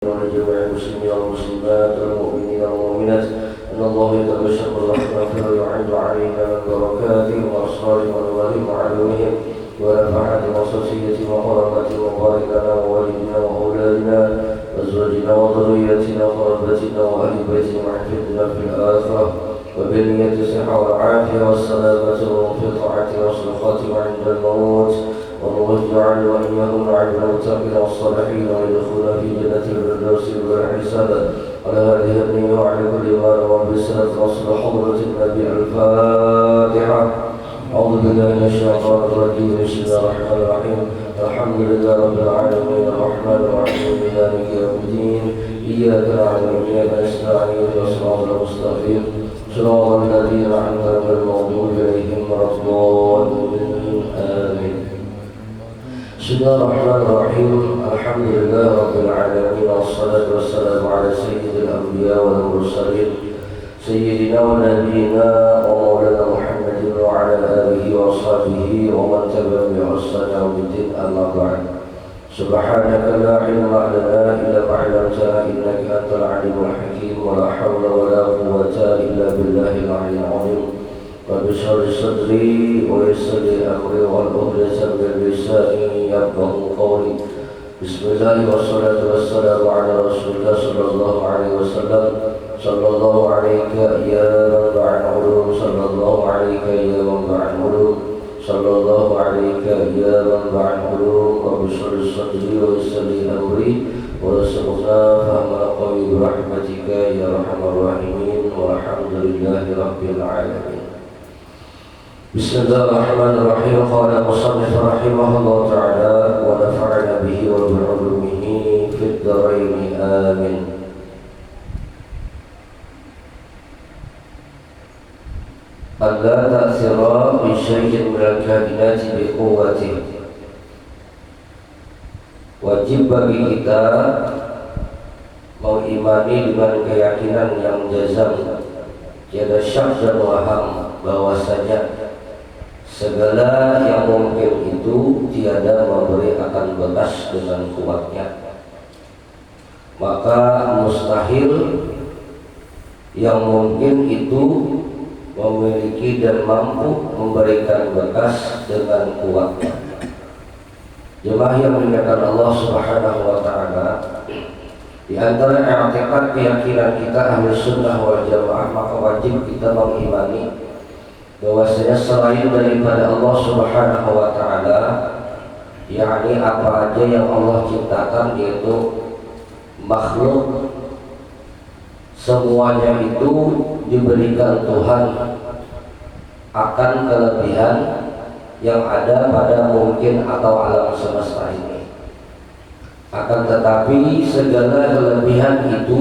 ولجميع المسلمين والمسلمات والمؤمنين والمؤمنات أن الله يتبشر بالرحمة ويعد علينا من بركاتهم وأسرارهم ونورهم وعلومهم ونفحات وصوصيتهم وقرابتهم وبارك لنا ووالدنا وأولادنا وأزواجنا وذريتنا وقرابتنا وأهل بيتنا واحفظنا في الآخرة وبنية الصحة والعافية والسلامة وفي طاعة والصدقات وعند الموت والله يجعل وإياهم مع المتقين والصالحين ويدخلون في جنة الفردوس بلا حساب. على هذه النية وعلى كل ما روى بالسنة وصل حضرة النبي. الفاتحة. أعوذ بالله من الشيطان الرجيم. بسم الله الرحمن الرحيم. الحمد لله رب العالمين الرحمن الرحيم مالك يوم الدين إياك نعبد وإياك نستعين اهدنا الصراط المستقيم صراط الذين أنعمت عليهم غير المغضوب عليهم ولا الضالين آمين. بسم الله الرحمن الرحيم. الحمد لله رب العالمين والصلاة والسلام على سيد الأنبياء والمرسلين سيدنا ونبينا ومولانا محمد وعلى آله وصحبه ومن تبعهم بإحسان يوم الدين. أما بعد. سبحانك لا علم لنا إلا ما علمتنا إنك أنت العليم الحكيم ولا حول ولا قوة إلا بالله العلي العظيم. رب اشرح لي صدري ويسر لي أمري واحلل عقدة من لساني يفقهوا قولي. بسم الله والصلاة والسلام على رسول الله صلى الله عليه وسلم. صلى الله عليك يا منبع العلوم صلى الله عليك يا منبع العلوم صلى الله عليك يا منبع العلوم. رب اشرح لي صدري ويسر لي أمري وارزقنا فهم القول برحمتك يا أرحم الراحمين والحمد لله رب العالمين. بسم الله الرحمن الرحيم. قال المصنف رحمه الله تعالى ونفعنا به وبعلومه في الدارين آمين. ألا تأثر بشيء من الكائنات بقوته. Wajib bagi kita mengimani dengan keyakinan yang jazam, tiada syak dan waham bahwasanya segala yang mungkin itu tiada memberi akan bekas dengan kuatnya. Maka mustahil yang mungkin itu memiliki dan mampu memberikan bekas dengan kuatnya. Jemaah yang dimuliakan Allah Subhanahu wa taala, di antara i'tiqad keyakinan kita ahli sunnah wal jamaah, maka wajib kita mengimani bahwasanya selain daripada Allah Subhanahu wa taala, yakni apa aja yang Allah ciptakan yaitu makhluk, semuanya itu diberikan Tuhan akan kelebihan yang ada pada mungkin atau alam semesta ini. Akan tetapi segala kelebihan itu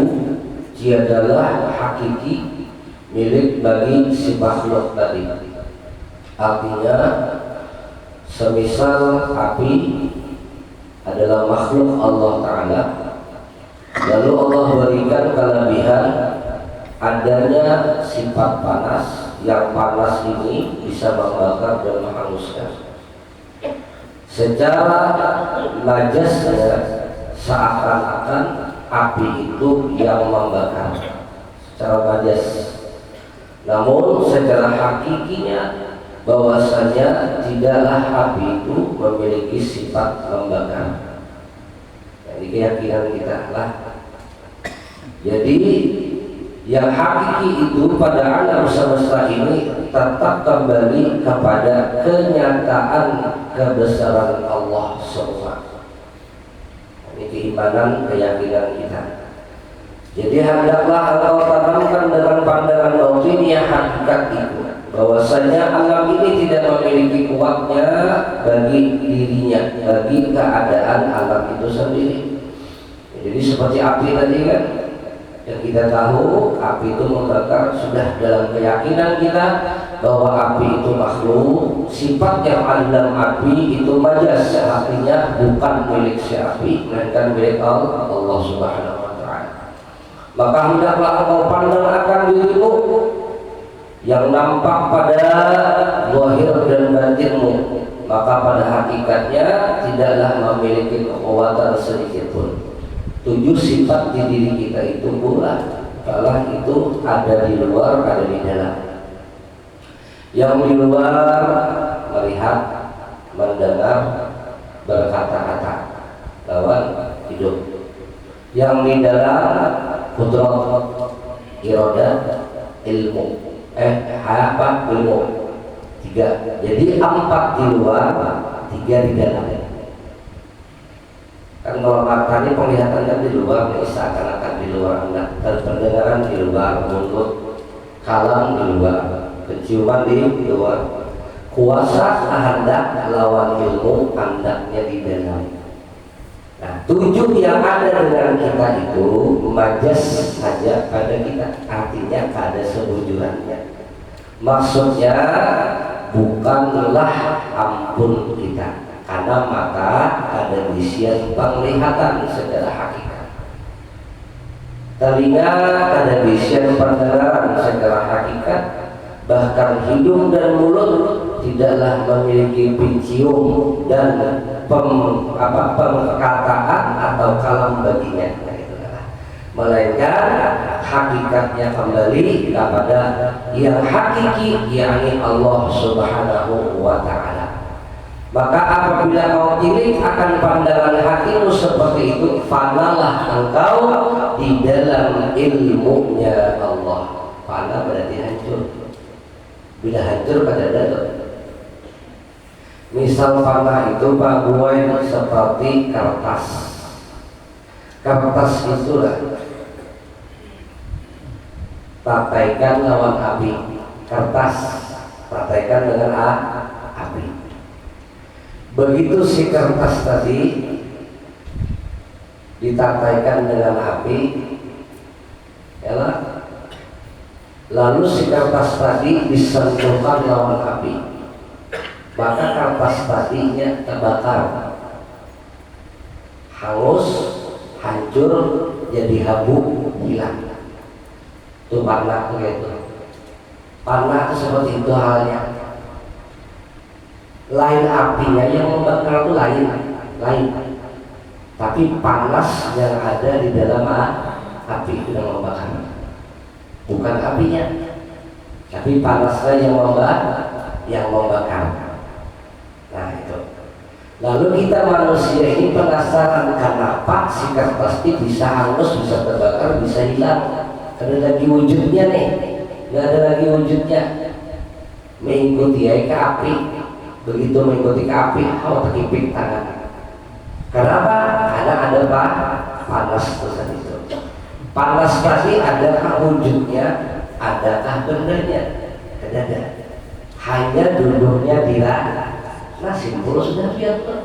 tiadalah hakiki milik bagi si makhluk tadi. Artinya semisal api adalah makhluk Allah Ta'ala, lalu Allah berikan kelebihan adanya sifat panas, yang panas ini bisa membakar dan menghanguskan. Secara najasnya seakan-akan api itu yang membakar secara najas, namun secara hakikinya bahwasanya tidaklah api itu memiliki sifat membakar. Jadi keyakinan kita lah. Jadi yang hakiki itu pada alam semesta ini tetap kembali kepada kenyataan kebesaran Allah semua. Ini keimanan keyakinan kita. Jadi hendaklah Allah tanamkan dengan pandangan batiniyah hakikat itu, bahwasanya alam ini tidak memiliki kuatnya bagi dirinya, bagi keadaan alam itu sendiri. Jadi seperti api tadi kan, yang kita tahu api itu membakar, sudah dalam keyakinan kita bahwa api itu makhluk, sifat yang ada dalam api itu majas, artinya bukan milik si api, melainkan milik Allah Subhanahu wa ta'ala. Maka hendaklah engkau pandang akan dirimu yang nampak pada zahir dan batinmu, maka pada hakikatnya tidaklah memiliki kekuatan sedikit pun. 7 sifat di diri kita itu pula Allah itu ada di luar, ada di dalam. Yang di luar melihat, mendengar, berkata-kata, lawan hidup. Yang di dalam kudrat, iroda, ilmu, ilmu. 3. Jadi 4 di luar, 3 di dalam. Kan kalau matanya penglihatan kan di luar, seakan-akan di luar anda, dan pendengaran di luar, mulut, kalam di luar, penciuman di luar, kuasa kehendak lawan ilmu hendaknya di dalam. Nah, 7 yang ada dengan kita itu majas saja pada kita, artinya ada sebujurannya. Maksudnya bukanlah ampun kita, karena mata ada visian penglihatan secara hakikat, telinga ada visian pendengaran secara hakikat, bahkan hidung dan mulut tidaklah memiliki pencium dan perkataan atau kalam baginya, melainkan hakikatnya kembali kepada yang hakiki, yakni Allah Subhanahu wa Ta'ala. Maka apabila kau tilik akan pandangan hatimu seperti itu, fanalah engkau di dalam ilmunya Allah. Fana berarti hancur. Bila hancur pada dalam. Misal fana itu Pak Buai seperti kertas. Kertas itulah pataikan lawan api. Kertas pataikan dengan api. Begitu si kertas tadi ditataikan dengan api, yalah, lalu si kertas tadi disentuhkan lawan api, maka kertas tadinya terbakar, hangus, hancur, jadi habu, hilang. Itu panah begitu. Panah seperti itu halnya. Lain apinya, yang membakar itu lain. Tapi panas yang ada di dalam api itu yang membakar. Bukan apinya, tapi panasnya yang membakar. Nah itu. Lalu kita manusia ini penasaran kenapa si kertas ini bisa hangus, bisa terbakar, bisa hilang. Ada lagi wujudnya nih, nggak ada lagi wujudnya. Mengikuti ke api. Begitu mengikuti ke api, kau terkipik tangan. Kenapa? Karena ada panas tersebut itu. Panas tadi adakah wujudnya, adakah bendanya? Tidak ada. Hanya duduknya di nah simpul sudah biasa.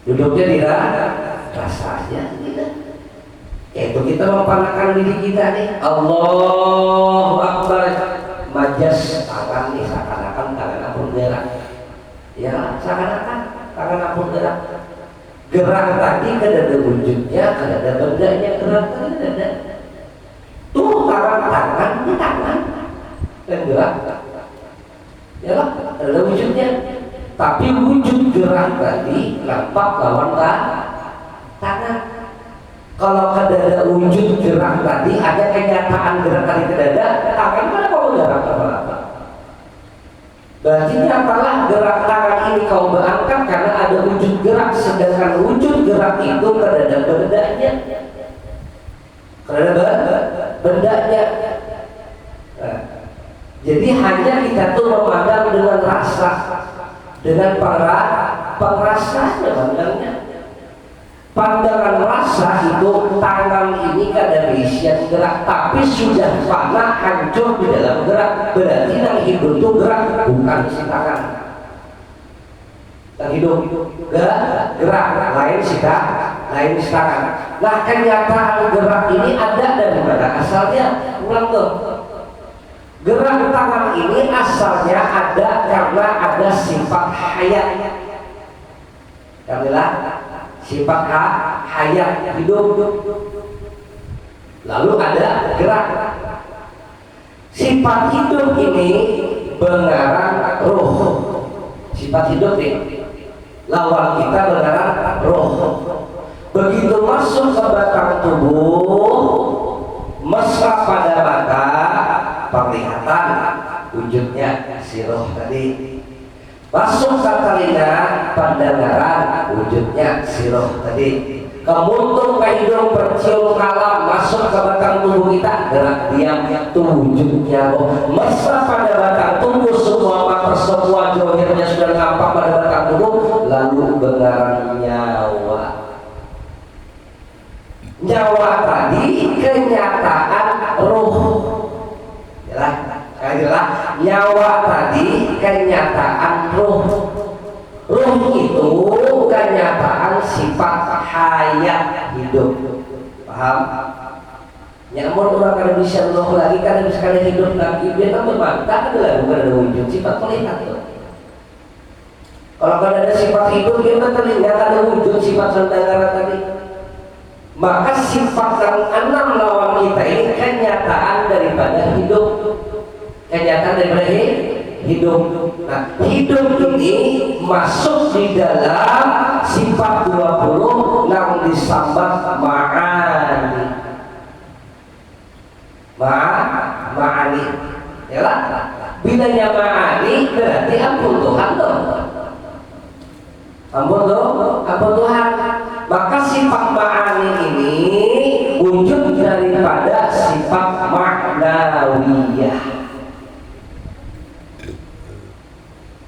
Duduknya di rasanya tidak. Yaitu kita mempanahkan diri kita nih. Allahu Akbar. Majas tangan nih seakan-akan tangan apun gerak, ya seakan-akan tangan apun gerak. Gerak tadi kan ada wujudnya, kan ada bendanya, gerak tadi ada. Tuh tangan dan gerak, ya lah ada wujudnya. Tapi wujud gerak tadi nampak lawan tangan. Kalau ada wujud gerak tadi, ada kenyataan gerak tadi ke dada, tangan mana kau gerak apa-apa? Berarti nyatalah gerak tangan ini kau berangkat karena ada wujud gerak, sedangkan wujud gerak itu ke dada bendanya. Ke dada bendanya. Nah, jadi hanya kita tuh memandang dengan rasa, dengan pengrasanya pandangnya. Pandangan rasa itu tangan ini kada bisa gerak, tapi sudah panah hancur di dalam gerak. Berarti yang hidup itu gerak, bukan si tangan. Yang hidup gerak, lain si tangan. Nah kenyataan gerak ini ada dari mana asalnya? Ulang tuh. Gerak tangan ini asalnya ada karena ada sifat hayat. Kamilah. Sifat hayat hidup. Lalu ada gerak. Sifat hidup ini bengaran roh. Sifat hidup ini lawan kita bengaran roh. Begitu masuk ke batang tubuh, mesra pada mata, penglihatan wujudnya siroh tadi. Masuk ke telinga, pendengaran wujudnya siroh tadi. Kemudian ke hidung, bercium, kalam, masuk ke batang tubuh kita, gerak diam, itu wujudnya roh. Mesra pada batang tubuh, semua mata, semua johirnya sudah nampak pada batang tubuh, lalu benaran nyawa. Nyawa tadi kenyataan roh. Yalah, nyawa tadi kenyataan roh. Roh itu kenyataan sifat hayat hidup. Paham? Nyamun orang kada bisa roh lagi, kada bisa kada hidup lagi. Dia kan memantah adalah bukan ada wujud sifat melihat itu. Kalau kada ada sifat hidup, dia kan terlihat ada wujud sifat mendengar tadi. Maka sifat yang enam lawan kita ini kenyataan daripada hidup. Kenyataan daripada hidup. Nah, hidup ini masuk di dalam sifat 20 yang disambat ma'ani. Ma'ani. Yalah. Bilanya ma'ani berarti ampun Tuhan dong. Ampun Tuhan. Maka sifat ma'ani ini wujud daripada sifat ma'nawiyah.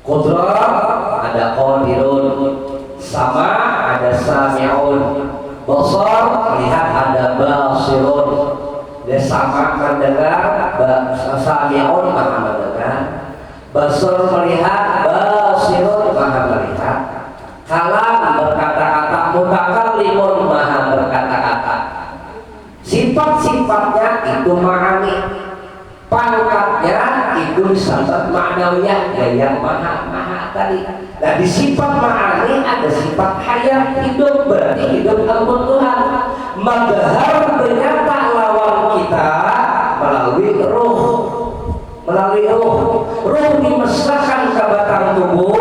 Qudrah ada qadirun, sama ada sami'un, basar melihat ada basirun, dia sama mendengar, sami'un maha mendengar, basar melihat, basirun maha melihat, kalam berkata-kata, mutakallimun maha berkata-kata. Sifat-sifatnya itu ma'ani, pangkatnya itu disebut ma'nawiyah, yang maha tadi. Nah, di sifat ma'ani ada sifat hayat hidup, berarti hidup ampun Tuhan. Madhar ternyata lawan kita melalui roh. Roh dimesrakan ke batang tubuh,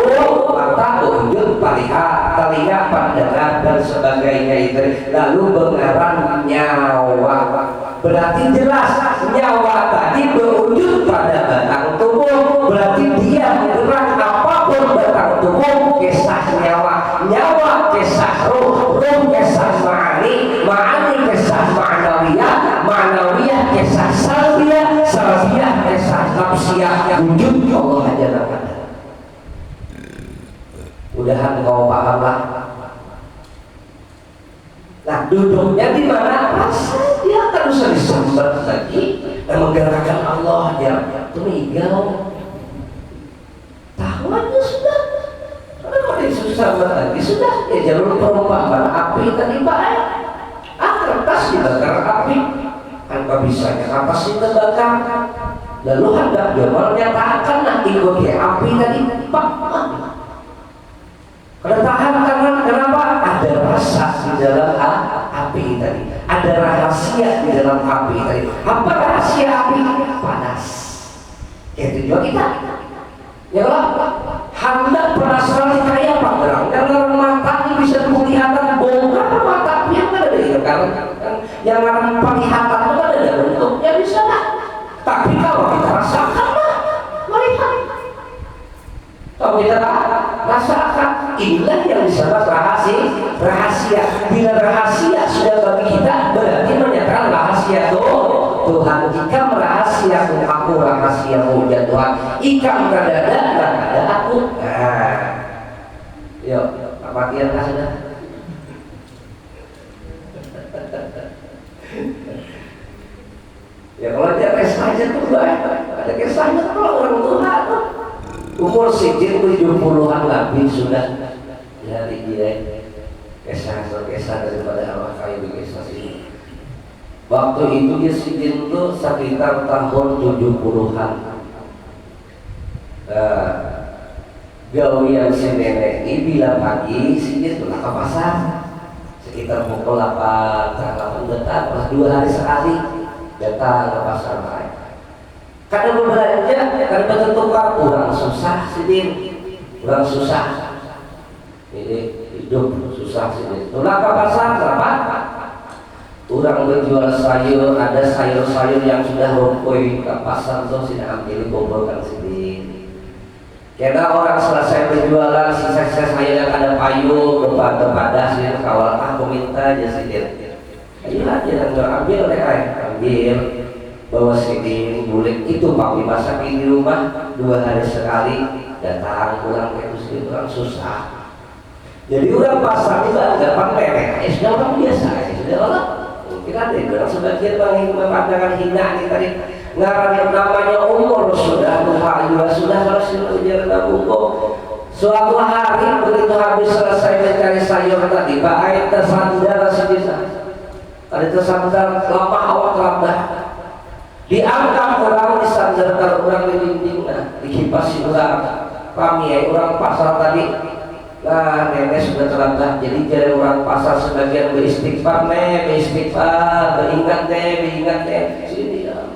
mata, wujud, palihat, telinga, pandangan dan sebagainya itu. Lalu bengaran nyawa. Berarti jelas nyawa tadi berwujud pada batang tubuh. Berarti dia bergerak apapun batang tubuh, kisah nyawa, nyawa kisah roh, roh kisah ma'ani, ma'ani kisah ma'nawiyah, ma'nawiyah kisah salbiyah, salbiyah kisah nafsiyah. Wujud Allah aja namanya. Mudahan kau paham lah. Nah, duduknya di mana? Rasa dia akan usah disambat lagi dan menggerakkan Allah dia tunigau. Tahu aja sudah. Kenapa disambat lagi? Sudah. Ya jalur perumpamaan api tadi baik. Kertas dibakar api. Kan bisanya kapas dibakar. Lalu hendak dia menyatakan nah ikuti api tadi. Pak. Karena tahan karena kenapa? Ada rasa di dalam api tadi, ada rahasia di dalam api tadi. Apa rahasia api? Panas. Itu juga kita. Ya Allah, hendak penasaran kayak apa gerang? Dalam mata ini bisa kelihatan bongkar mata api yang ada di dalam. Yang penglihatan itu ada bentuknya bisa lah. Tapi kalau kita rasakan melihat. Kalau kita rasakan, inilah yang disebut rahasia. Bila rahasia sudah bagi kita, berarti menyatakan rahasia Tuhan. Jika merahasiakan aku rahasiamu ya Tuhan, ikam kadada dan ada aku. Nah, yuk, apatian lah sudah. Ya kalau dia kisahnya tuh baik, ada kisahnya kalau orang Tuhan. Umur sejak 70-an lebih sudah dari dia kisah daripada Allah kayu kisah ini. Waktu itu dia sejak itu sekitar tahun 70-an. Gawian si nenek ini bila pagi sejak itu ke pasar sekitar pukul 8 datang 2 hari sekali datang ke pasar lain. Kadang berbelanja, kadang bertukar, kurang susah sedih, kurang susah. Ini hidup susah. susah sih. Tulang ke pasar berapa? Orang berjual sayur, ada sayur-sayur yang sudah rumpui ke pasar tuh sudah ambil kumpulkan sendiri. Karena orang selesai berjualan sisa-sisa sayur yang ada payung, kepada sih kawal aku minta aja sendiri. Ayo aja dan ambil deh, ambil bawa sini bulik itu papi masak di rumah 2 hari sekali datang pulang itu sih orang susah. Jadi orang pasar itu agak pamer, sudah orang biasa, sudah orang. Kita ada orang sebagian memandangkan hina nih tadi ngarang namanya umur sudah lupa juga sudah harus ujar nabungko. Suatu hari begitu habis selesai mencari sayur tadi, Pak Ait tersandar sebisa. Ada tersandar lama awak terabdah. Diangkat orang disandarkan orang di dinding, dikipasi orang. Kami orang pasar tadi. Nah, nenek sudah terlambat, jadi jadi orang pasar sebagian beristighfar, beringat sini ya,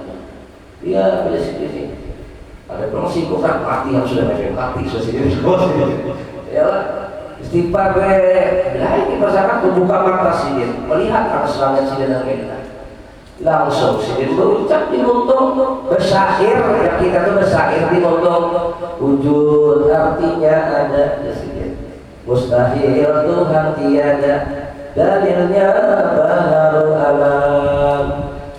dia bila sini. Ada promosi bukan mati yang sudah mati sini. Ya, istighfar nah ini masyarakat membuka mata sini, melihat keselamatan sini dan kita. Langsung sini berucap di muntung bersair, yang kita tuh bersair di muntung wujud artinya ada di sini. Mustahil Tuhan tiada, dalilnya baharu alam.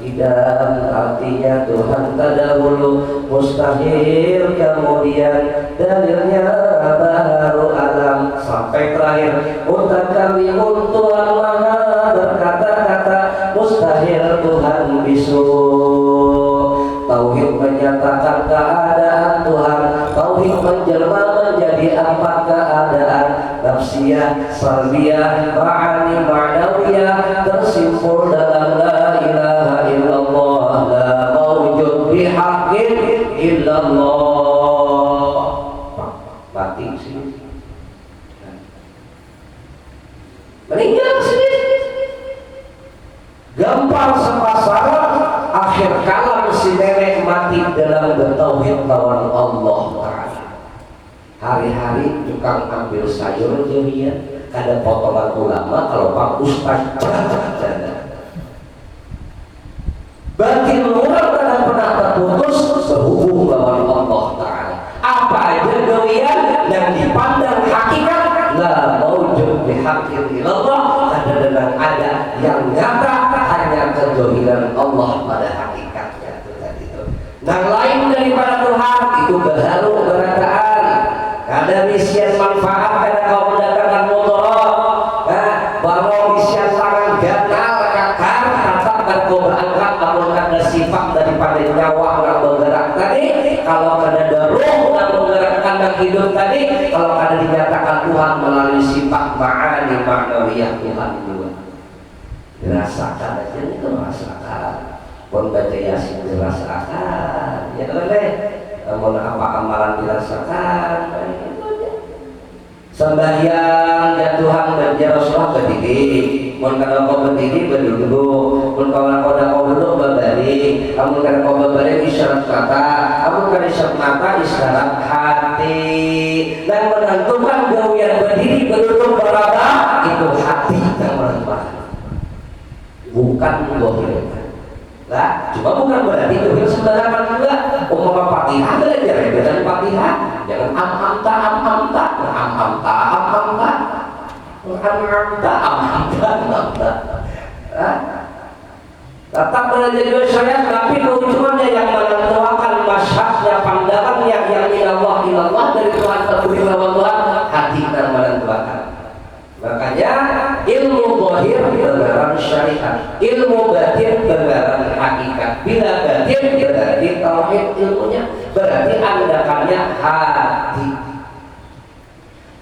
Tidak artinya Tuhan terdahulu, mustahil kemudian, dalilnya baharu alam. Sampai terakhir mutakallimun Tuhan maha berkata-kata, mustahil Tuhan bisu. Tauhid menyatakan keadaan Tuhan, tauhid menjelma menjadi 4 keadaan, nafsiyah, salbiyah, ma'ani, ma'nawiyah, tersimpul dalam la ilaha illallah, la mawjud bihaqqin illallah. Mati sini, meninggal sini, gampang sepasar. Akhir kalam si nenek mati dalam bertauhid lawan Allah Ta'ala. Hari-hari tukang ambil sayur jadian, kada potongan ulama kalau Pak Ustaz batin orang kada pernah terputus berhubung lawan Allah Ta'ala. Apa aja gawian yang dipandang hakikat la mawjud bihaqqin illallah, ada dengan ada yang nyata hanya kejohiran Allah pada hakikatnya itu tadi itu. Yang lain daripada Tuhan itu baharu berataan. Ada misian manfaat, ada kau mendatangkan mudarat. Baru misian tangan gatal kakar, tetap dan kau berangkat namun ada sifat daripada nyawa orang bergerak tadi. Kalau ada ruh yang menggerakkan yang hidup tadi, kalau ada dinyatakan Tuhan melalui sifat ma'ani ma'nawiyah Tuhan juga. Dirasakan aja itu merasakan, pun baca yasin dirasakan, ya boleh. Namun apa amalan dirasakan, itu aja. Sembahyang ya Tuhan dan ya Rasulullah berdiri, pun kalau kau berdiri berduduk, pun kalau kau duduk berbalik, kamu kalau kau berbalik isyarat kata, kamu kalau isyarat mata isyarat hati, dan menentukan gawian berdiri berduduk berada itu hati yang menentukan. Bukan bohong lah, cuma bukan berarti itu sembarangan juga. Umpama Fatihah belajar dengan Fatihah, jangan am-amta, tetap belajar juga syariat, tapi tujuannya yang menentukan masyhadnya, pandangannya yang ilallah dari Tuhan terpuji lawan Tuhan, hati dan menentukan. Makanya ilmu zahir benaran syariat, ilmu batin benaran hakikat. Bila batin berarti tauhid ilmunya, berarti andakannya hati.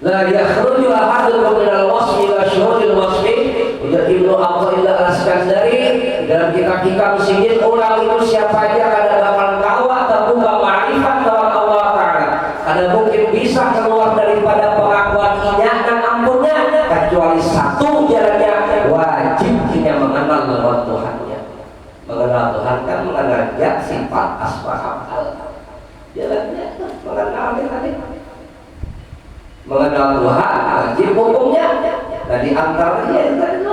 La yakhruju ahadukum minal wasfi wa syuhuril wasfi. Ujar Ibnu Athaillah Al-Iskandari dalam kitab Hikam Sidin, orang itu siapa aja kada bakal tahu atau buka ma'rifat lawan Allah Ta'ala, kada mungkin bisa keluar daripada pengakuan inya dan ampunnya kecuali satu jalannya, wajib dia mengenal lawan Tuhannya. Mengenal Tuhan kan mengenal sifat asma af'al. Jalannya mengenal tadi. Mengenal Tuhan wajib hukumnya. Nah di antaranya itu tadi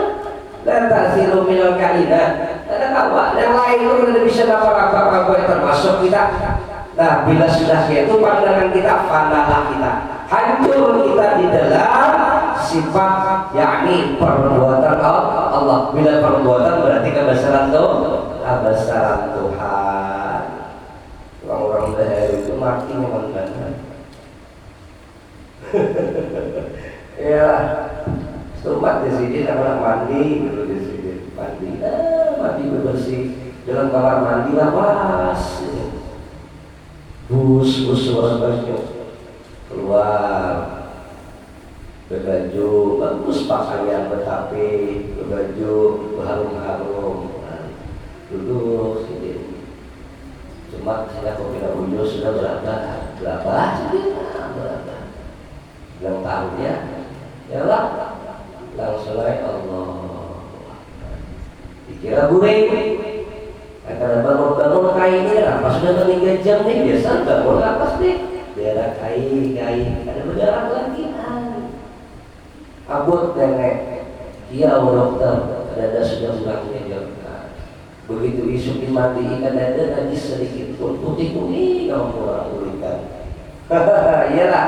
la ta'ziru minal kainat. Ada apa? Yang lain itu tidak bisa apa-apa termasuk kita. Nah bila sudah itu pandangan kita fanalah kita, hancur kita di dalam sifat yakni perbuatan Allah. Bila perbuatan berarti kebesaran Tuhan. Orang-orang dahulu itu mati memang benar. Ya, sumat di sini sama mandi gitu di sini mandi bersih dalam kamar mandi lawas, bus baju keluar berbaju bagus pakaian betapi berbaju harum-harum duduk sini. Cuma saya kok tidak punya sudah berapa bilang tahunnya ya lah langsung aja Allah dikira guring karena bangun kainnya apa sudah meninggal jam nih biasa bangun apa sih daerah kain ada berdarah lagi abut nenek dia dokter ada sudah pulang jam begitu isu dimandikan ada najis sedikit pun putih kuning kamu orang ulikan iyalah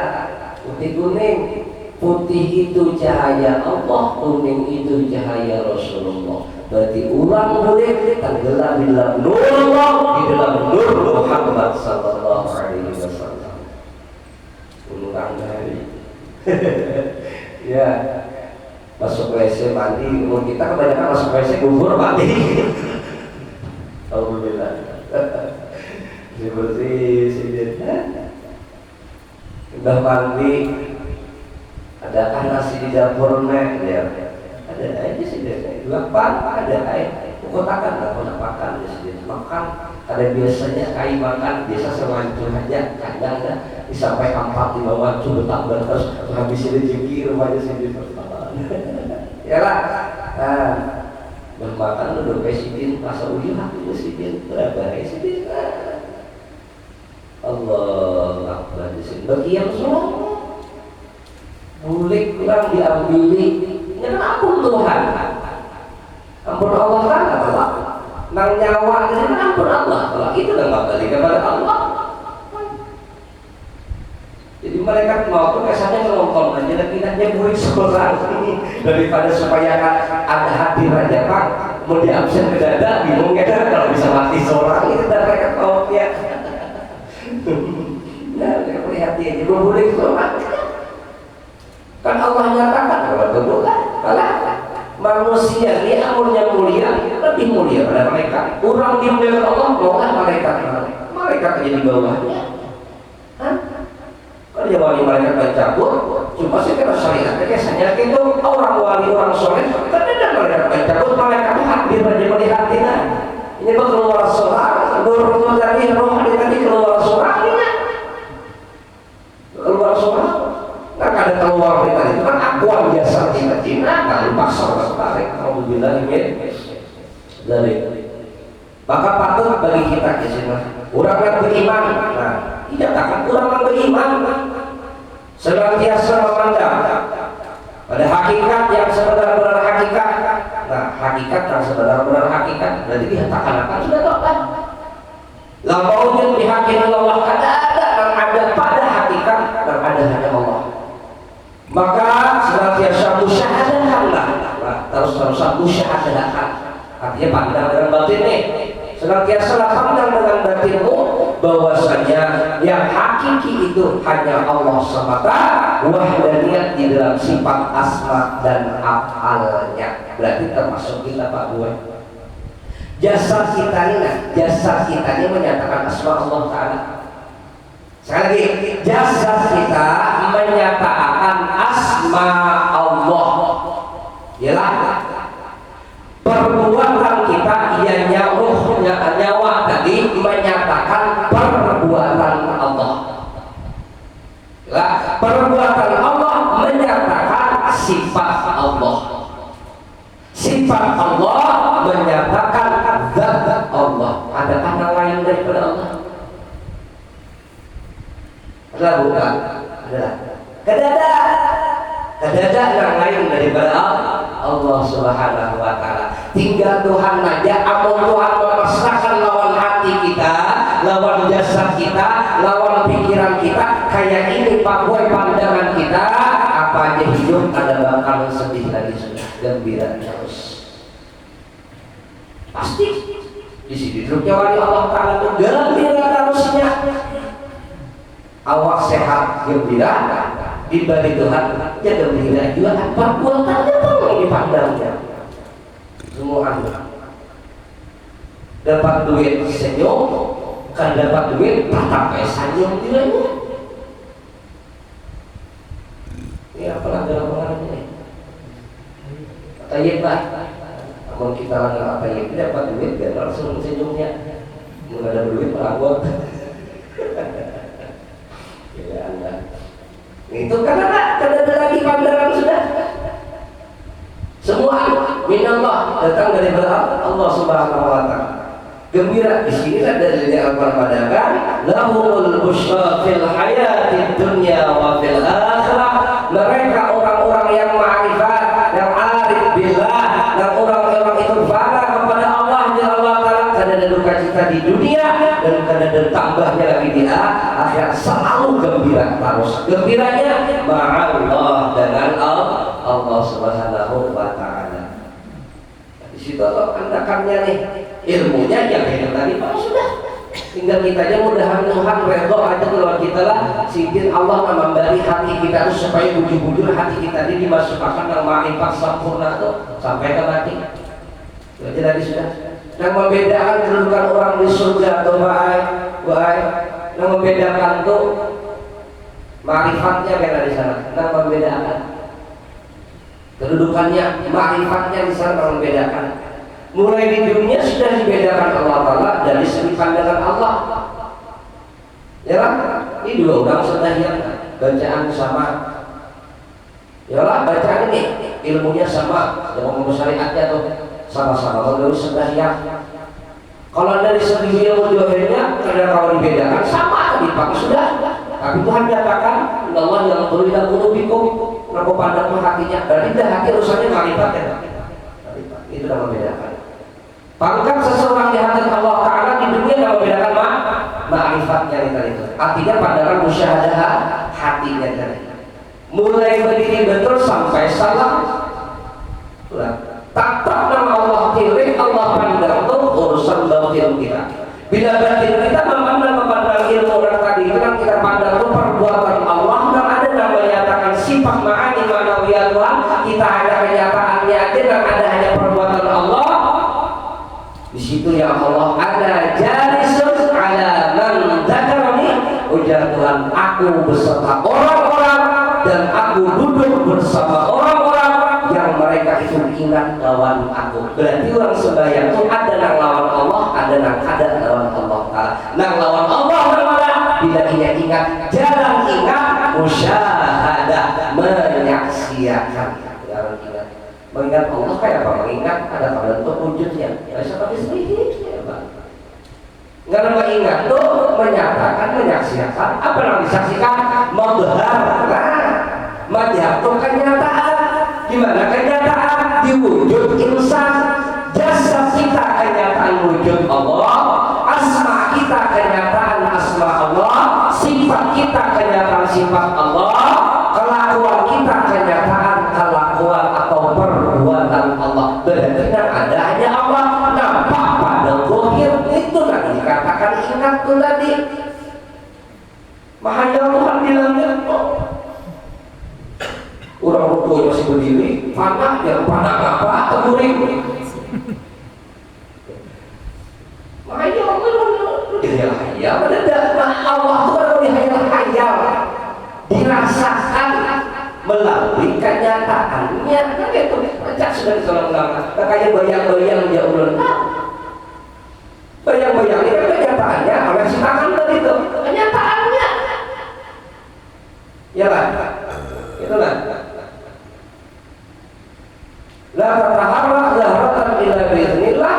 putih kuning. Putih itu cahaya Allah, kuning itu cahaya Rasulullah. Berarti ulang boleh tenggelam di dalam nur Allah, di dalam nur Muhammad sallallahu alaihi wasallam. Ulang dari ya masuk WC mandi, umur kita kebanyakan masuk WC kubur mandi. Alhamdulillah. Bersih udah mandi. Adakah nasi di dapur nek? Ya, ada aja sih deh. Lapar ada air. Kotakan lah kotak makan di sini. Makan ada biasanya kain makan biasa sewancur aja kadang dah sampai 4 di bawah coba tambah terus habis ini jengki rumahnya sendiri pertama. Ya lah. Nah, bermakan udah presiden masa uyuh aku presiden berapa presiden? Allah Akbar di sini. Bagi yang semua boleh kurang diambili dengan ampun Tuhan, ampun Allah Ta'ala kelak nang nyawa dengan ampun Allah kelak itu dan kembali kepada Allah. Jadi mereka mau tuh kesannya nonton aja dan tidaknya buik seorang daripada supaya ada hadir aja Pak mau di absen mendadak bingung kan kalau bisa mati seorang itu dan mereka mau ya nah mereka melihat dia jadi boleh seorang kan Allah nyatakan kalau manusia ini amurnya mulia lebih mulia pada mereka. Orang dimuliakan Allah maulah mereka jadi bawahnya. Kalau dia wali mereka mencabut cuma sih kalau syariat biasanya itu orang wali orang soleh tapi tidak mereka mencabut mereka hadir aja melihatnya ini keluar suara nur tadi roh tadi keluar suaranya keluar suara. Nah ada keluar kita itu kan akuan biasa Cina kalau pasar tarik alhamdulillah ini dari maka patut bagi kita di sini orang yang beriman. Nah dikatakan orang yang beriman senantiasa memandang pada hakikat yang sebenar-benar hakikat. Nah hakikat yang sebenar-benar hakikat berarti dikatakan akan sudah tahu kan la maujud bihaqiqil Allah ada pada hakikat dan ada hanya Allah. Maka senantiasa musyahadahanlah terus-terusan musyahadahan artinya pandang dengan batin nih senantiasa pandang dengan batinmu bahwasanya yang hakiki itu hanya Allah semata wahdaniyat di dalam sifat asma dan af'alnya berarti termasuk kita Pak gue jasa kita ini menyatakan asma Allah Ta'ala. Sekali lagi, jasa kita menyatakan asma Allah. Yalah, perbuatan kita yang nyawa tadi menyatakan perbuatan Allah. Yalah, perbuatan Allah menyatakan sifat Allah. Sifat Allah menyatakan zat Allah. Adakah nama lain daripada Allah? Ada bukan? Ada. Kadada yang lain dari daripada Allah Subhanahu wa taala. Tinggal Tuhan aja, amun Tuhan memasrahkan lawan hati kita, lawan jasad kita, lawan pikiran kita kayak ini Pak Boy, pandangan kita, apa aja hidup ada bakal sedih lagi, sudah gembira terus. Pasti di sini truknya wali Allah taala tuh gembira terusnya. Awak sehat gembira, dibagi Tuhan ya gembira juga. Perbuatannya pun dipandangnya. Semua dapat duit senyum, kan dapat duit tatap senyum juga. Ini apalah dalam pengarangnya. Tayyib lah. Kalau kita lagi tayyib dapat duit dan langsung senyumnya. Nggak ada duit melanggar. Ya Anda. Itu karena ada lagi pandangan sudah. Semua minallah datang dari Allah Subhanahu wa taala. Gembira di sini dari Al-Qur'an lahumul busyra fil hayatid dunya wa fil akhirah. Mereka orang-orang yang ma'rifat, yang arif billah, dan orang-orang itu bangga kepada Allah taala karena ada duka cita di dunia dan karena ada tambahnya lagi di akhirat. Selalu gembira terus. Gembiranya ma'allah dengan Allah Subhanahu wa taala. Di situ andakannya nih ilmunya yang kayak tadi Pak sudah. Tinggal kita aja mudahan Tuhan redho aja keluar kita lah. Sehingga Allah memberi hati kita itu supaya bujur-bujur hati kita ini dimasukkan dengan ma'rifat sempurna tuh sampai ke mati. Jadi tadi sudah. Yang membedakan kedudukan orang di surga atau baik, yang membedakan tuh ma'rifatnya kayak di sana. Yang membedakan kedudukannya, ma'rifatnya di sana membedakan. Mulai di dunia sudah dibedakan Allah Ta'ala dari segi pandangan Allah. Ya lah, ini dua orang sedang bacaan sama. Ya lah, bacaan ini ilmunya sama, yang ngomong syariatnya tuh sama-sama. Kalau dari sedang kalau dari segi ilmu johirnya, karena kalau dibedakan sama dipakai sudah. Tapi Tuhan nyatakan Allah yang perlu kita kunubikum, aku pandang hatinya. Berarti dah hati urusannya ma'rifat ya. Itu yang membedakan. Pangkat seseorang di hadapan Allah Ta'ala di dunia yang membedakan ma'rifatnya itu. Artinya pandangan musyahadah hatinya tadi. Mulai berdiri betul sampai salam. Tetap nama Allah pilih, Allah pandang itu urusan batin kita. Bila batin kita memandang ilmu orang tadi itu kan kita pandang itu perbuatan Allah, dan ada yang menyatakan sifat ma'ani manawiyah Tuhan. Kita ada kenyataannya aja dan ada hanya perbuatan Allah. Di situ ya Allah ada jalisun ala man dzakarani, ujar Tuhan, aku beserta orang-orang dan aku duduk bersama orang-orang yang mereka itu ingat lawan aku. Berarti orang sembahyang itu ada yang lawan Allah, ada yang ada lawan Allah Ta'ala. Yang lawan Allah mana? Bila ia ingat, jarang ingat, musyahadah, menyaksikan. Jarang ingat. Mengingat Allah kayak apa? Mengingat ada pada bentuk wujudnya. Ya seperti sedikit ya Pak. Nggak ada mengingat itu menyatakan, menyaksikan. Apa yang disaksikan? Madhar. Madhar itu kenyataan. Gimana kenyataan? Di wujud insan. Jasa kita kenyataan wujud Allah. Asma kita kenyataan asma Allah. Sifat kita kenyataan sifat Allah. Kelakuan kita kenyataan kelakuan atau perbuatan Allah. Berarti ada hanya Allah. Nampak pada zahir itu nanti dikatakan ingat tuh tadi. Mahanya Tuhan bilangnya orang tua masih berdiri, panah yang panah apa? Teguring. Mahanya dihayal, Allah itu kalau dihayal dirasakan melalui kenyataannya. Kan itu baca sudah di dalam ulama. Kayak bayang-bayang ya ulun. Bayang-bayang ini kan kenyataannya. Oleh silakan tadi itu kenyataannya. Ya lah, itulah. La tataharrak zahratan illa biiznillah.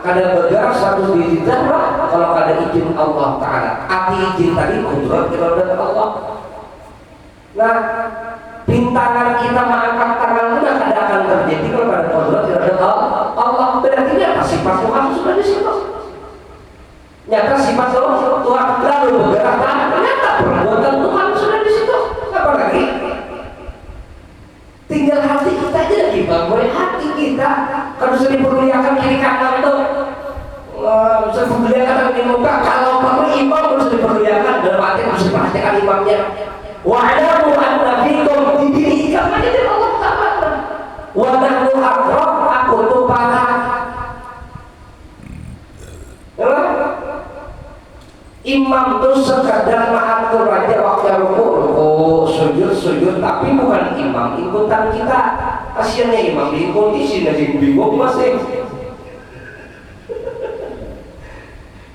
Kada bergerak satu biji zarah kalau kada izin Allah Ta'ala. Arti izin tadi kudrat iradat Allah. Nah, pintangan kita mengangkat tangan itu kada terjadi kalau pada kodrat terhadap Allah. Berarti apa sifat Tuhan sudah di situ. Nyata sifat Tuhan lalu bergerak, ternyata perbuatan Tuhan sudah di situ. Apalagi tinggal hati kita aja lagi boleh hati kita kalau sudah diperlihatkan kiri kanan itu bisa diperlihatkan di muka. Kalau kamu imam harus diperlihatkan dalam hati, harus diperhatikan imamnya. Wa'lamu anna fikum didirikan aja dari Allah Ta'ala. Wa nahnu aqrab, aku tuh parah. Imam tuh sekadar mengatur aja waktu ruku, sujud, tapi bukan imam ikutan kita. Kasiannya imam diikuti sih, nanti bingung masih.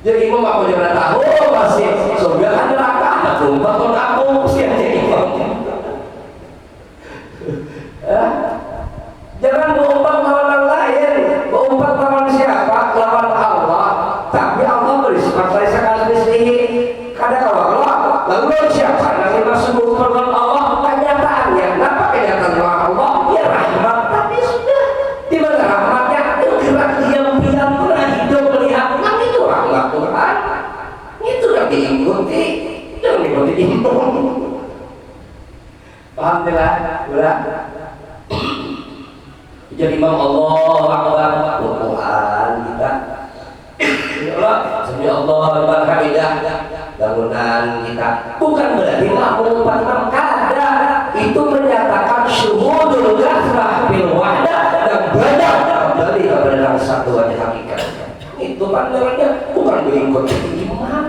Jadi imam aku jangan tahu masih surga kan neraka, ada tumpah kalau aku kasiannya imam. Jangan berumpat lawan orang lain, berumpat lawan siapa? Lawan Allah. Tapi Allah bersifat sekali sendiri. Kadang Allah, lalu siapa? Nanti masuk berumpat Allah. Kenyataannya, kenapa kenyataan Allah? Ya rahmat. Tapi sudah, di mana rahmatnya? Gerak diam-diam pernah hidup melihat. Nah itu rahmat Tuhan. Itu yang diikuti, yang diikuti imam. Paham tidak? Udah. Jadi imam Allah Akbar Tuhan kita. Sami Allah Alhamdulillah bangunan kita. Bukan berarti ngomong imam kada. Itu menyatakan syuhudul ghaflah bil wahdah dan banyak kembali kepada satu aja hakikatnya. Itu pandangannya bukan mengikuti imam.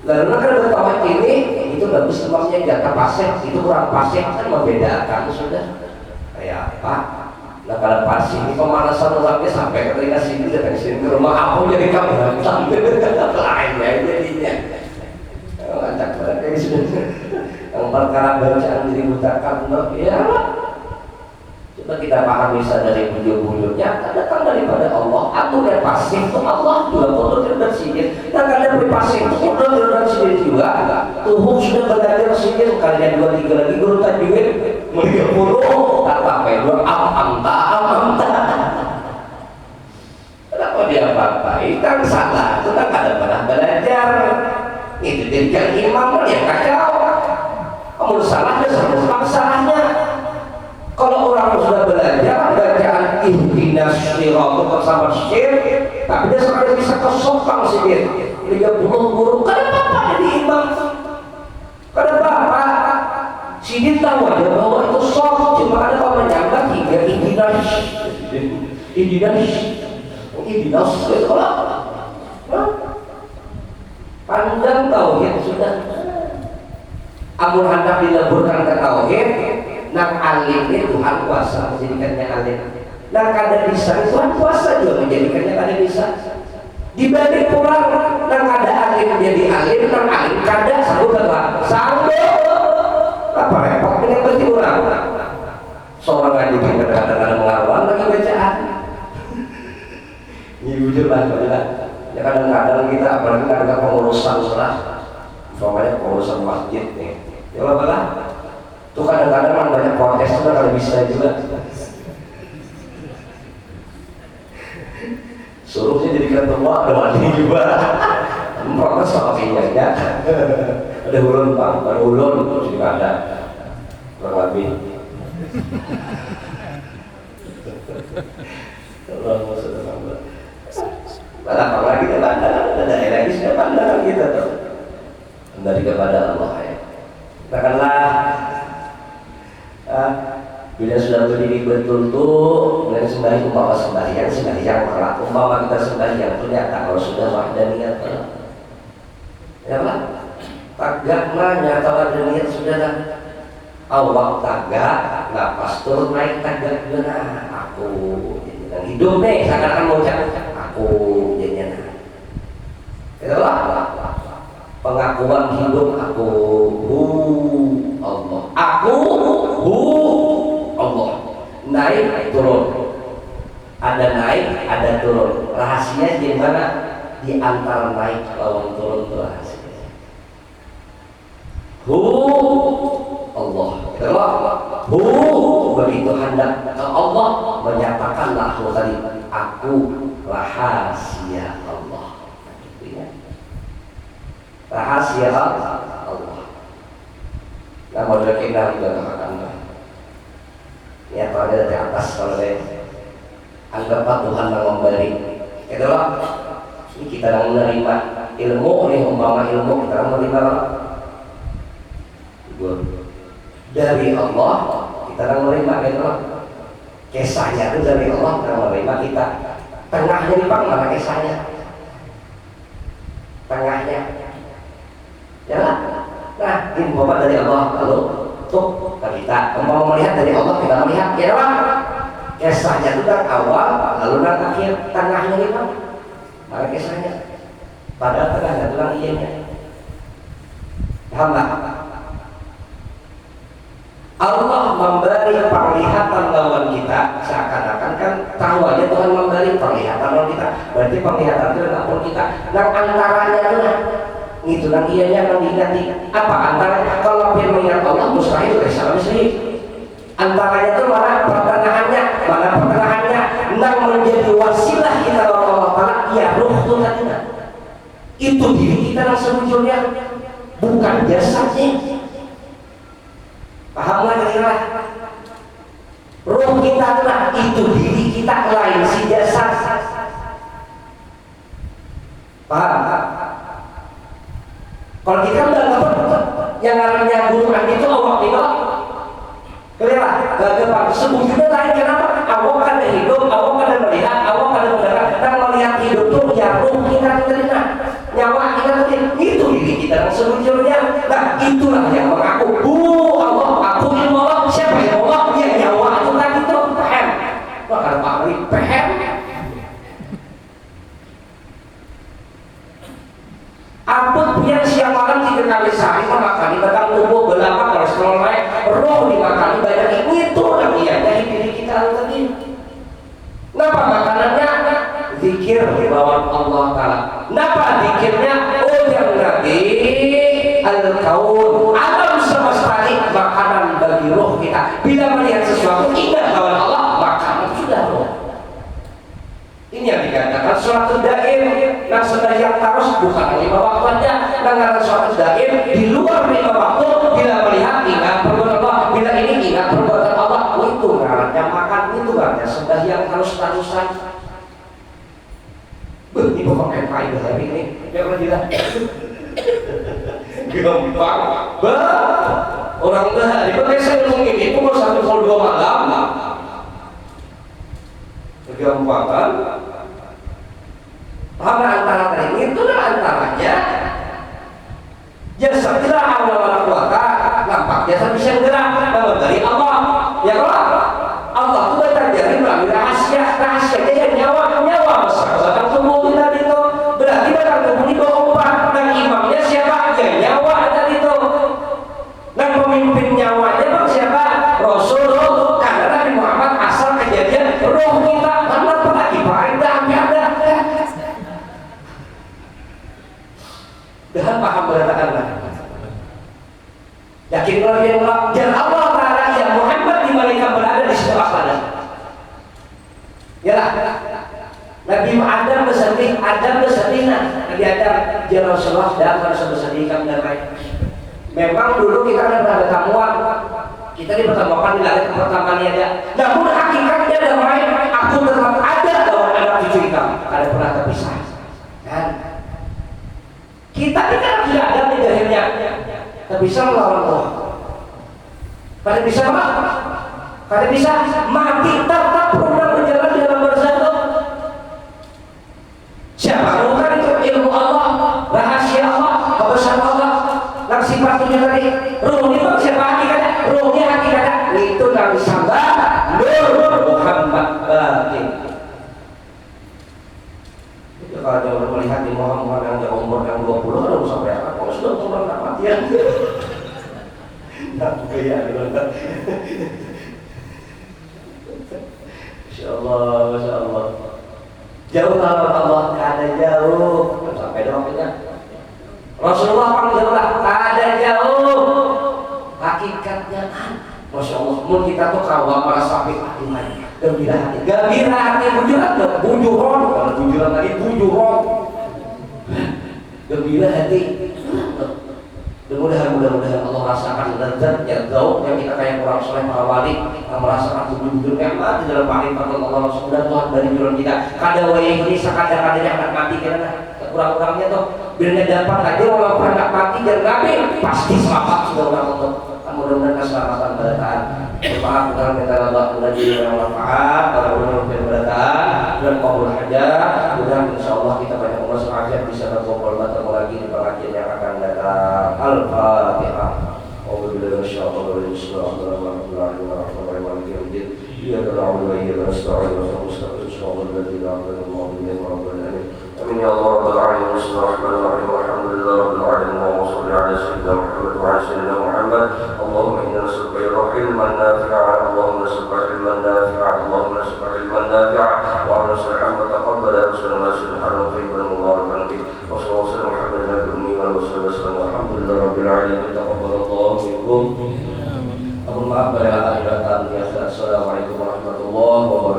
Lalu kan bertawaf ini itu bagus imamnya jatah pasek, itu kurang pasek kan membedakan sudah kayak apa. Nah kalau pasik ini pemanasan orangnya sampai ketika sini datang sini ke rumah aku jadi kamu lainnya jadinya ngacak banget kayak gitu. Yang perkara bacaan diributakan ya coba kita paham bisa dari bujur-bujurnya datang daripada Allah. Aku dan pasif itu Allah juga kotor dan sihir. Dan kadang pasif itu kotor dan sihir juga. Tuhan sudah belajar sihir kalian 2-3 lagi guru tajwid mulai 10 apa dua amta. Kenapa dia apa-apain kan salah? Itu kan kadang pernah belajar. Itu jadikan imam yang kacau. Kamu salahnya sama salahnya. Kalau orang sudah belajar bacaan ihdinas shiratal bersama syirik, tapi dia sekali bisa kesompang sihir. Dia burung-burung. Kenapa jadi imam? Kenapa? Sihir tahu aja bahwa itu sok, cuma ada kalau menyangka hingga ihdinas itu kalau pandang tauhid sudah. Amun hendak dileburkan ke tauhid. Nang alim itu Tuhan kuasa menjadikannya alim. Nang kada bisa Tuhan kuasa juga menjadikannya kada bisa. Dibanding pulang nang kada alim jadi alim, nang alim kada sanggup apa? Sanggup. Apa repot dengan berarti orang? Seorang ngaji kadang-kadang melawan lagi bacaan. Ini jujur lah, ya kadang-kadang kita apalagi kadang pengurusan sholat, umpamanya pengurusan masjid nih. Ya apa? Itu kadang-kadang banyak protes juga kalau bisa juga. Suruhnya jadi ketua, ada wali juga. Protes sama pinjanya. Ada ulun bang, ada ulun terus juga ada kurang lebih. Allah maksudnya tambah. Apa lagi kita pandangan, ada daerah lagi sudah pandangan kita tuh. Kembali kepada Allah ya. Katakanlah. Bila sudah berdiri betul tuh dan sembahyang umpama sembahyang kelak umpama kita sembahyang ternyata kalau sudah wahdaniyat ya Pak tagaklah nyata wahdaniyat sudah awak tagak napas turun naik tagak benar aku dan hidup nih seakan-akan mau ucap aku jadinya itulah pengakuan hidup aku Allah aku Allah naik turun ada naik ada turun rahasia di mana di antara naik lawan turun itu rahasia Allah itu hendak ke Allah, menyatakanlah tadi, aku rahasia Allah. Rahasia Allah. Nah, model kita juga katakan ya, kalau ada di atas, kalau ada anggaplah Tuhan yang memberi. Itulah ini kita yang menerima ilmu nih, umpama ilmu kita yang menerima dari Allah, kita yang menerima gitu. Kisahnya itu dari Allah, kita yang menerima kita. Tengahnya di mana kisahnya? Tengahnya. Ya lah. Nah, ini umpama dari Allah, lalu tuh kita mau melihat dari Allah, kita melihat ya lah. Kisahnya itu dari awal, lalu dari akhir, tengahnya di mana? Mana kisahnya? Padahal tengahnya itu yang ianya. Paham tak? Allah memberi penglihatan lawan kita, seakan-akan kan tahu aja Tuhan memberi penglihatan lawan kita. Berarti penglihatan itu tidak pun kita. Dan antaranya itu lah. Itu dan ianya yang diganti apa antaranya? Kalau dia mengingat Allah mustahil salah mustahil. Antaranya itu mana pertengahannya yang menjadi wasilah kita kepada Allah Taala, ya ruh itu tadinya. Itu diri kita yang sebetulnya, bukan jasadnya. Paham nggak kira-kira? Ruh kita adalah itu diri kita, lain si jasad. Paham? Kalau kita udah dapat yang namanya gunungan itu Allah itu, kelihatan gak sebetulnya lain. Kenapa? Allah kan hidup, Allah kan melihat, Allah kan mendengar. Dan melihat hidup itu ya ruh kita terima, nyawa kita terima. Itu diri kita yang sebetulnya. Nah itulah yang mengaku Allah, aku ilmu Allah. Siapa ilmu Allah? Ya nyawa itu tadi itu paham. Wah kalau Pak Ari paham. Ampun punya siang malam 3 kali sehari memakan batang tubuh berapa kolesterol naik, roh 5 kali banyak itu namanya dari diri kita tadi. Kenapa makanannya? Zikir lawan Allah Taala. Kenapa zikirnya? Oh yang Nabi al-kaun alam semesta ini makanan bagi roh kita. Bila melihat sesuatu ingat lawan Allah, makanan sudah roh. Ini yang dikatakan sholatul daim. Nah sebagian harus bukan 5 waktu aja. Dengan sholatul daim di luar 5 waktu, bila melihat ingat perbuatan Allah, bila ini ingat perbuatan Allah. Itu ngarannya makan, itu ngarannya sebagian harus terusan. Ini pemakai faedah hari ini. Yang berjilat gampang. Orang dah dipakai saya ngomong ini pukul 1 pukul 2 malam. Kegampangan. Paham antara tadi itu antaranya jasa tidak awal kuasa nampak jasa bisa gerak dari Allah ya Allah. Allah itu terjadi melalui rahasianya yang nyawa besar batang tubuh kita itu berarti batang tubuh itu 4 dan imamnya siapa? Ya nyawa tadi itu. Dan pemimpin nyawanya bang siapa? Rasulullah. Karena Nabi Muhammad asal kejadian roh kita mana pernah ibadah ada. Dengan paham berkatakan yakin Allah dan Allah Ta'ala yang Muhammad di mereka berada di situ asal. Yalah Nabi Adam bersedih, Nabi Adam ya Rasulullah dan harus bersedih kami damai. Memang dulu kita kan pernah bertemuan, kita dipertemukan di langit pertama niaga. Namun hakikatnya damai, aku tetap ada dalam anak cucu kita, ada pernah terpisah. Kan? Kita tidak ada di akhirnya, terpisah melawan Allah. Kada bisa apa? Kada bisa mati tetap pernah berjalan di dalam bersatu. Siapa bukan itu ilmu Allah, rahasia Allah, kebesaran Allah, dan sifatnya tadi. Ruh itu siapa hakikatnya? Ruhnya hakikatnya itu Nabi Samba Nur Muhammad batin. Itu kalau dia melihat di Muhammad yang umur yang 20 ada sampai apa? Kalau sudah umur tak matian. Tak gaya gitu. Masya Allah. Jauh lawan Allah, ada jauh. Sampai doanya. Rasulullah panggil lah, ada jauh. Hakikatnya kan, Masya Allah mun kita tuh kawa merasa hati gembira hati bujuran tuh bujuron kalau bujuran tadi bujuron gembira hati. Mudah-mudahan Allah rasakan lezat ya gaul yang kita kayak orang soleh para wali merasakan bujur nikmat di dalam makrifat Allah sudah Tuhan dari juran kita kada wayang ini sakada yang akan mati kira kurang-kurangnya tuh bila dapat aja walaupun anak mati dan gabe pasti selamat sudah orang untuk mudah-mudahan keselamatan berataan berpahat dengan minta Allah mudah jadi yang manfaat para ulama yang berataan dan kabul hajat mudah insyaallah kita banyak masuk aja bisa berkumpul bertemu lagi di pengajian yang akan datang. Al-Fatihah. Alhamdulillah insyaallah Amin ya Allah rabbal alamin bismillahirrahmanirrahim alhamdulillah rabbil alamin wa shalli ala sayyidina Muhammad wa ala sayyidina Muhammad Allahumma inna nas'aluka ilman nafi'an Allahumma nas'aluka ilman nafi'an Allahumma nas'aluka ilman nafi'an wa nas'aluka an taqabbala rasulana subhanahu wa ta'ala mubarakan fi wa sallallahu Muhammad nabi ummi wa sallallahu alhamdulillah rabbil alamin taqabbalallahu minkum. Mohon maaf pada hadirin. Assalamualaikum warahmatullahi wabarakatuh.